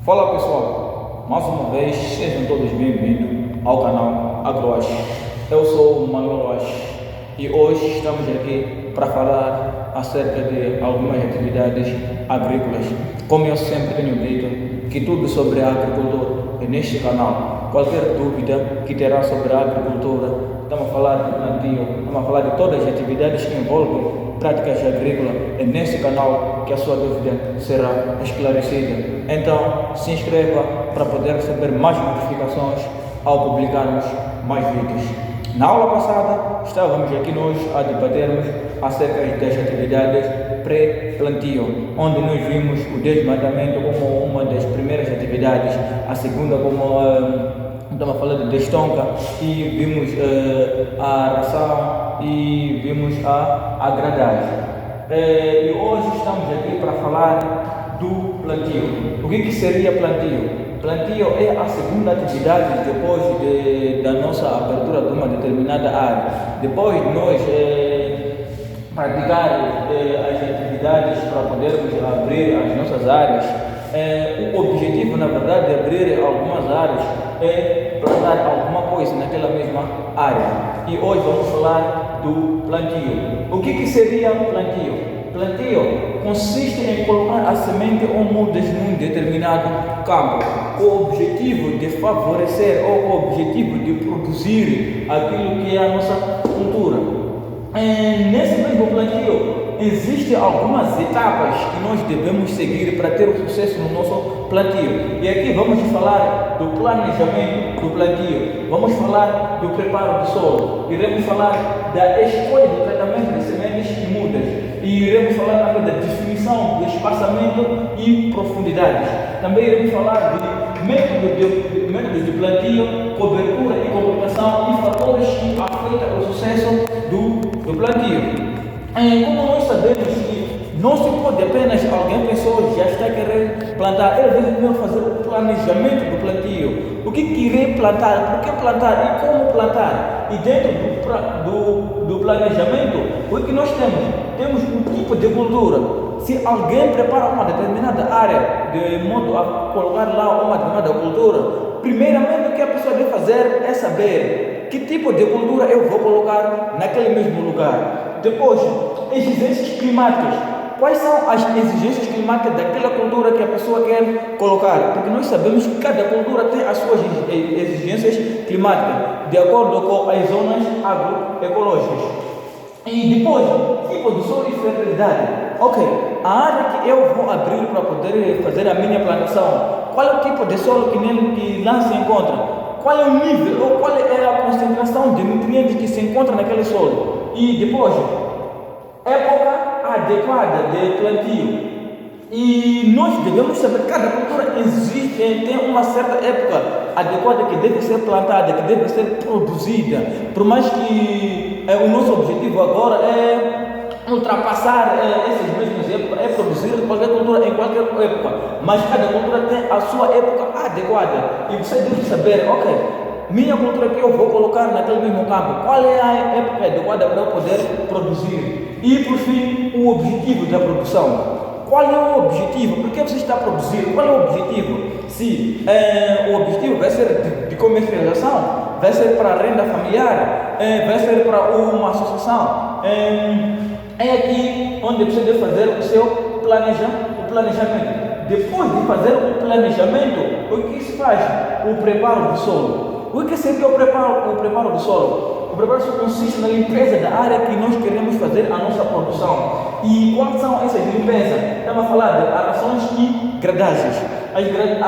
Fala pessoal, mais uma vez sejam todos bem-vindos ao canal AgroAsh. Eu sou o Manuel Ash e hoje estamos aqui para falar acerca de algumas atividades agrícolas. Como eu sempre tenho dito, que tudo sobre a agricultura é neste canal. Qualquer dúvida que terá sobre a agricultura, estamos a falar de plantio, estamos a falar de todas as atividades que envolvem práticas agrícolas, é nesse canal que a sua dúvida será esclarecida. Então, se inscreva para poder receber mais notificações ao publicarmos mais vídeos. Na aula passada, estávamos aqui nós a debatermos acerca das atividades pré-plantio, onde nós vimos o desmatamento como uma das primeiras atividades, a segunda como estamos a falar de destonca, e vimos a aração e vimos a gradagem. E hoje estamos aqui para falar do plantio. O que seria plantio? Plantio é a segunda atividade depois da nossa abertura de uma determinada área. Depois de nós praticar as atividades para podermos abrir as nossas áreas, o objetivo, na verdade, de abrir algumas áreas é plantar alguma coisa naquela mesma área. E hoje vamos falar do plantio. O que seria plantio? Plantio consiste em colocar a semente ou mudas num determinado campo, com o objetivo de favorecer ou com o objetivo de produzir aquilo que é a nossa cultura. Nesse mesmo plantio, existem algumas etapas que nós devemos seguir para ter o sucesso no nosso plantio. E aqui vamos falar do planejamento do plantio, vamos falar do preparo do solo, iremos falar da escolha do tratamento de sementes e mudas, e iremos falar também da definição do espaçamento e profundidades. Também iremos falar de métodos de plantio, cobertura e comunicação e fatores que afetam o sucesso do plantio. Como nós sabemos que não se pode apenas alguém pensou já está querendo plantar, ele deve primeiro fazer o planejamento do plantio. O que irei plantar, por que plantar e como plantar. E dentro do planejamento, o que nós temos? Temos um tipo de cultura. Se alguém prepara uma determinada área de modo a colocar lá uma determinada cultura, primeiramente o que a pessoa deve fazer é saber que tipo de cultura eu vou colocar naquele mesmo lugar. Depois, exigências climáticas. Quais são as exigências climáticas daquela cultura que a pessoa quer colocar? Porque nós sabemos que cada cultura tem as suas exigências climáticas, de acordo com as zonas agroecológicas. E depois, tipo de solo e fertilidade. Ok, a área que eu vou abrir para poder fazer a minha plantação, qual é o tipo de solo que lá se encontra? Qual é o nível ou qual é a concentração de nutrientes que se encontra naquele solo? E depois, época adequada de plantio. E nós devemos saber que cada cultura tem uma certa época adequada que deve ser plantada, que deve ser produzida. Por mais que o nosso objetivo agora é ultrapassar essas mesmas épocas, é produzir qualquer cultura em qualquer época, mas cada cultura tem a sua época adequada. E você deve saber, ok, minha cultura que eu vou colocar naquele mesmo campo, qual é a época adequada para eu poder produzir? E por fim, o objetivo da produção. Qual é o objetivo? Por que você está produzindo? Qual é o objetivo? Se o objetivo vai ser de comercialização, vai ser para a renda familiar, vai ser para uma associação, é aqui onde você deve fazer o seu planejamento. Depois de fazer o planejamento, o que se faz? O preparo do solo. O que seria o preparo do solo? O preparo do solo consiste na limpeza da área que nós queremos fazer a nossa produção. E quais são essas limpezas? Estamos a falar de arações e gradagens. A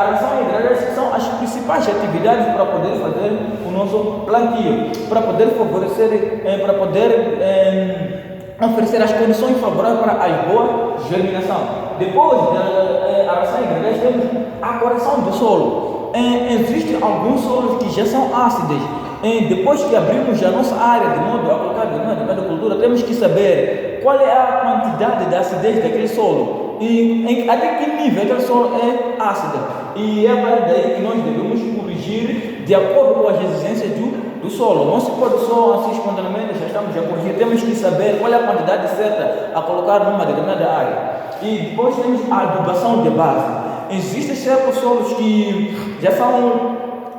aração e a gradagem são as principais atividades para poder fazer o nosso plantio, para poder favorecer, para poder oferecer as condições favoráveis para a boa germinação. Depois da aração e gradagem, temos a correção do solo. Existem alguns solos que já são ácidos. Depois que abrimos a nossa área de modo a colocar de cultura, temos que saber qual é a quantidade de acidez daquele solo e até que nível aquele solo é ácido. E é para daí que nós devemos corrigir de acordo com as exigências do solo. Não se pode só assim espontaneamente, já estamos a corrigir. Temos que saber qual é a quantidade certa a colocar numa determinada área. E depois temos a adubação de base. Existem certos solos que já são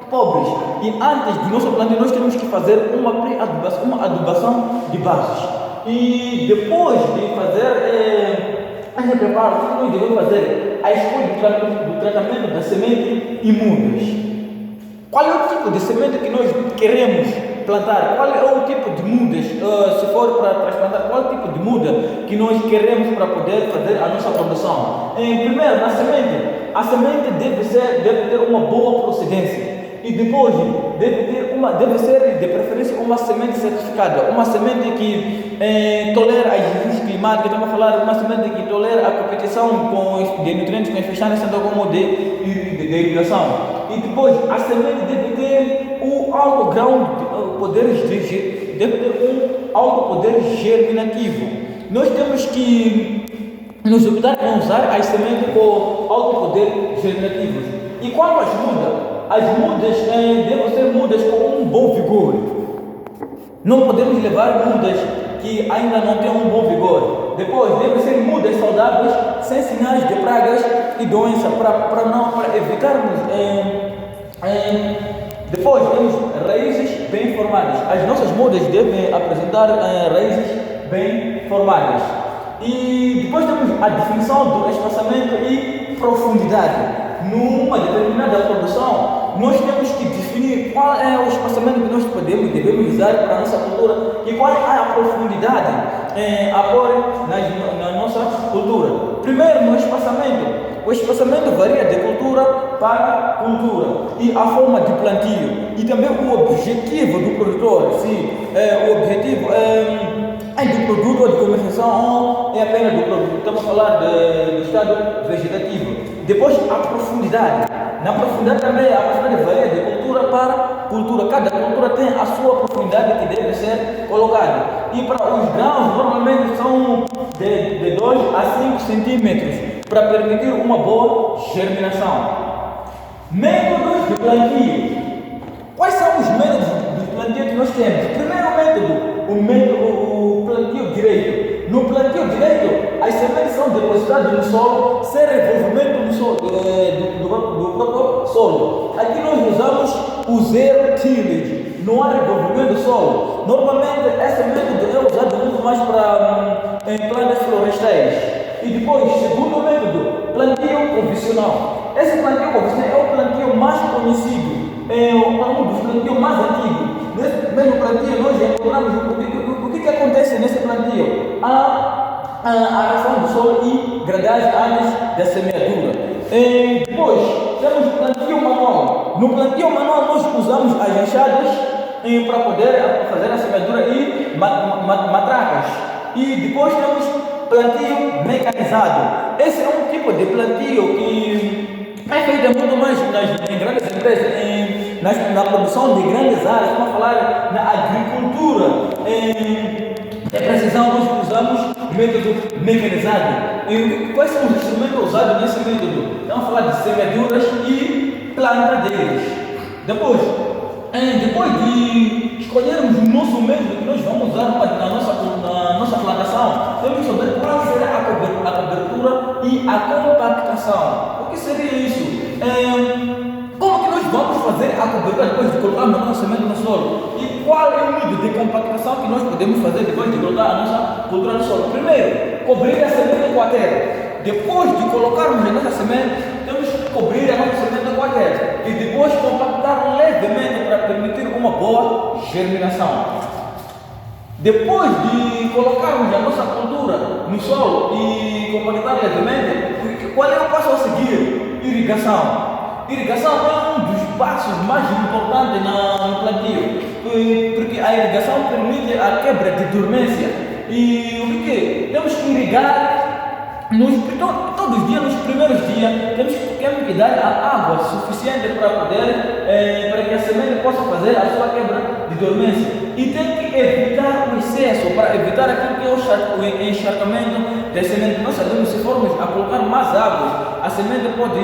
pobres e antes do nosso plantio nós temos que fazer uma pré-adubação, uma adubação de bases. E depois de fazer esse preparo, o que nós devemos fazer? A escolha do tratamento da semente e mudas. Qual é o tipo de semente que nós queremos plantar? Qual é o tipo de mudas, se for para transplantar, qual é o tipo de muda que nós queremos para poder fazer a nossa produção? Primeiro, na semente, a semente deve ter uma boa procedência. E depois deve ser de preferência uma semente certificada, uma semente que tolera as exigências climáticas. Estamos a falar de uma semente que tolera a competição de nutrientes com efetivos, tanto como de irrigação. E depois a semente deve ter um alto grau de poder germinativo. Nós temos que nos optar a usar as sementes com alto poder germinativo. E quanto às mudas? As mudas devem ser mudas com um bom vigor. Não podemos levar mudas que ainda não têm um bom vigor. Depois, devem ser mudas saudáveis, sem sinais de pragas e doenças, para evitarmos. Depois, temos raízes bem formadas. As nossas mudas devem apresentar raízes bem formadas. E depois temos a definição do espaçamento e profundidade. Numa determinada produção, nós temos que definir qual é o espaçamento que nós devemos usar para a nossa cultura e qual é a profundidade a pôr na nossa cultura. Primeiro, no espaçamento. O espaçamento varia de cultura para cultura e a forma de plantio e também o objetivo do produtor. Se o objetivo é do produto ou de comercialização ou é apenas do produto. Estamos a falar do estado vegetativo. Depois, a profundidade. Na profundidade também, a profundidade varia de cultura para cultura. Cada cultura tem a sua profundidade que deve ser colocada. E para os grãos, normalmente são de 2 a 5 centímetros para permitir uma boa germinação. Métodos de plantio. Quais são os métodos de plantio que nós temos? Primeiro método, o plantio direito. No plantio direito, as sementes são depositadas no solo sem revolvimento no solo, do próprio solo. Aqui nós usamos o zero tillage, não há revolvimento do solo. Normalmente, esse método é usado muito mais para plantas florestais. E depois, segundo método, plantio convencional. Esse plantio convencional é o plantio mais conhecido, é um dos plantios mais antigos. Nesse mesmo plantio, nós encontramos o que acontece nesse plantio? A ação do solo e gradagem antes da semeadura. Depois, temos o plantio manual. No plantio manual, nós usamos as enxadas para poder fazer a semeadura e matracas. E depois temos plantio mecanizado. Esse é um tipo de plantio que é feito muito mais em grandes empresas, na produção de grandes áreas. Vamos falar na agricultura. É precisão, nós usamos método mecanizado. E quais são os instrumentos usados nesse método? Vamos falar de semeaduras e plantadeiras. Depois de escolhermos o nosso método que nós vamos usar na nossa plantação, temos que saber qual será a cobertura e a compactação. O que seria isso? Como que nós vamos fazer a cobertura depois de colocar a nossa semente no solo? E qual é o nível de compactação que nós podemos fazer depois de colocar a nossa cultura no solo? Primeiro, cobrir a semente com a terra. Depois de colocarmos a nossa semente, temos que cobrir a nossa semente com a terra. E depois compactar levemente para permitir uma boa germinação. Depois de colocarmos a nossa cultura no solo e compactar levemente, qual é o passo a seguir? Irrigação. Irrigação é um dos passos mais importantes no plantio, porque a irrigação permite a quebra de dormência. E o que? Temos que irrigar todos os dias, nos primeiros dias, temos que dar a água suficiente para que a semente possa fazer a sua quebra de dormência. E tem que evitar o excesso, para evitar aquilo que é o encharcamento da semente. Nós sabemos, se formos a colocar mais água, a semente pode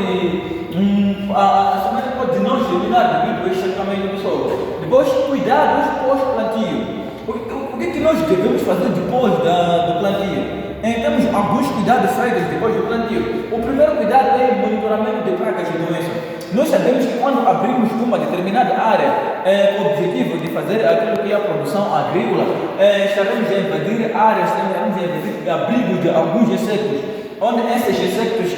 não germinar devido ao encharcamento do solo. Depois, cuidados pós-plantio. O que nós devemos fazer depois do plantio? Temos alguns cuidados feitos depois do plantio. O primeiro cuidado é o monitoramento de pragas e doenças. Nós sabemos que quando abrimos uma determinada área com o objetivo de fazer aquilo que é a produção agrícola, estaremos a invadir áreas, estaremos a invadir abrigos de alguns insetos, onde esses insetos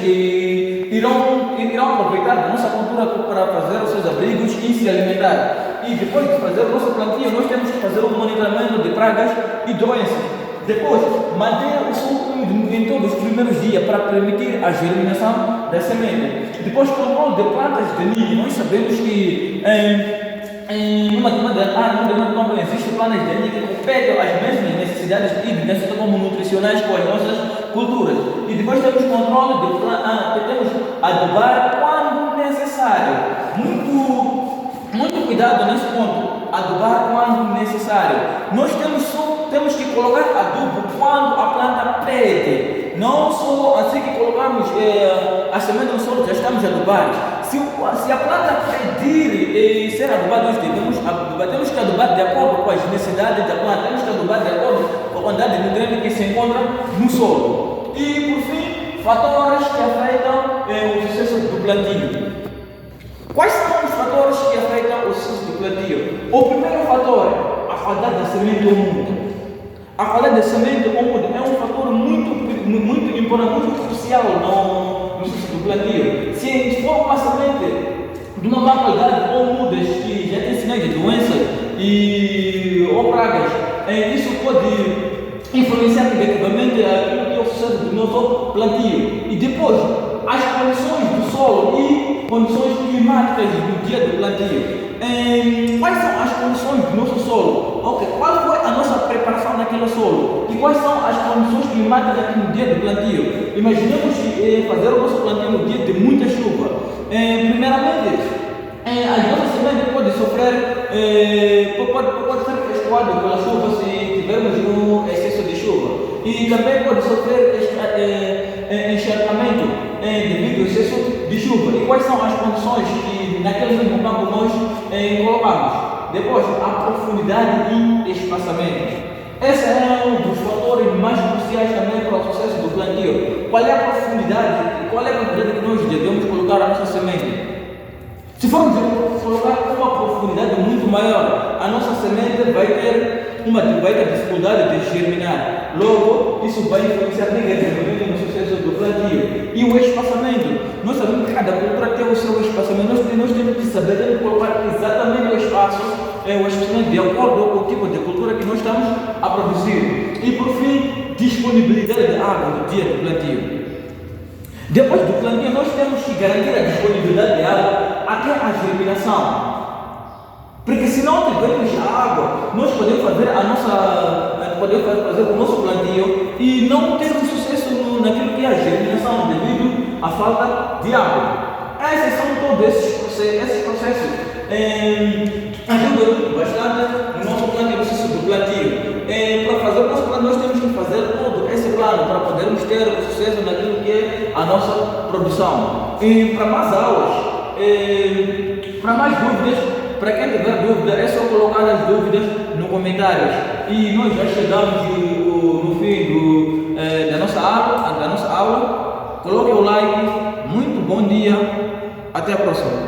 irão aproveitar da nossa cultura para fazer os seus abrigos e se alimentar. E depois de fazer o nosso plantio, nós temos que fazer o monitoramento de pragas e doenças. Depois, manter o solo úmido em todos os primeiros dias para permitir a germinação da semente. Depois, controle de plantas de ninho. Nós sabemos que numa demanda existem plantas de ninho que competem as mesmas necessidades hídricas como nutricionais com as nossas culturas. E depois temos controle de temos adubar quando necessário. Muito cuidado nesse ponto. Adubar quando necessário. Nós temos que colocar adubo quando a planta pede. Não só assim que colocamos a semente no solo, já estamos a adubar. Se a planta pedir ser adubada, nós devemos adubar. Temos que adubar de acordo com as necessidades da planta. Temos que adubar de acordo com a quantidade de nutrientes que se encontra no solo. E por fim, fatores que afetam o sucesso do plantio. Quais são os fatores que afetam o sucesso do plantio? O primeiro fator é a qualidade da semente úmida. A qualidade da semente úmida é um fator muito importante, muito crucial no sucesso do plantio. Se for uma semente de uma má qualidade ou mudas que já tem sinais de doenças ou pragas, isso pode influenciar negativamente aquilo que é o sucesso do nosso plantio. E depois, as condições do solo e condições climáticas do dia do plantio. Quais são as condições do nosso solo? Qual foi a nossa preparação naquele solo? E quais são as condições climáticas aqui no dia do plantio? Imaginemos fazer o nosso plantio no dia de muita chuva. Primeiramente, as nossas sementes podem sofrer, pode ser escoado pela chuva se tivermos um excesso de chuva. E também pode sofrer encharcamento devido ao excesso de chuva. E quais são as condições que naquele mesmo campo nós colocamos? Depois, a profundidade e espaçamento. Esse é um dos fatores mais cruciais também para o sucesso do plantio. Qual é a profundidade? Qual é a quantidade que nós devemos colocar a nossa semente? Se formos colocar uma profundidade muito maior, a nossa semente vai ter dificuldade de germinar. Logo, isso vai influenciar negativamente no sucesso do plantio. E o espaçamento. Nós sabemos que cada cultura tem o seu espaçamento. Nós temos que saber colocar exatamente o espaçamento de acordo com o tipo de cultura que nós estamos a produzir. E por fim, disponibilidade de água no dia do plantio. Depois do plantio, nós temos que garantir a disponibilidade de água até a germinação. Porque se não tivermos água, nós podemos fazer o nosso plantio e não ter sucesso naquilo que é a germinação devido à falta de água. Esses são todos esses processos. Ajudam bastante no nosso plano de sucesso do plantio. Para fazer o nosso plano, nós temos que fazer todo esse plano para podermos ter o sucesso naquilo que é a nossa produção. E para mais aulas, para mais dúvidas, para quem tiver dúvida, é só colocar as dúvidas nos comentários. E nós já chegamos no fim da nossa aula. Coloque o like. Muito bom dia. Até a próxima.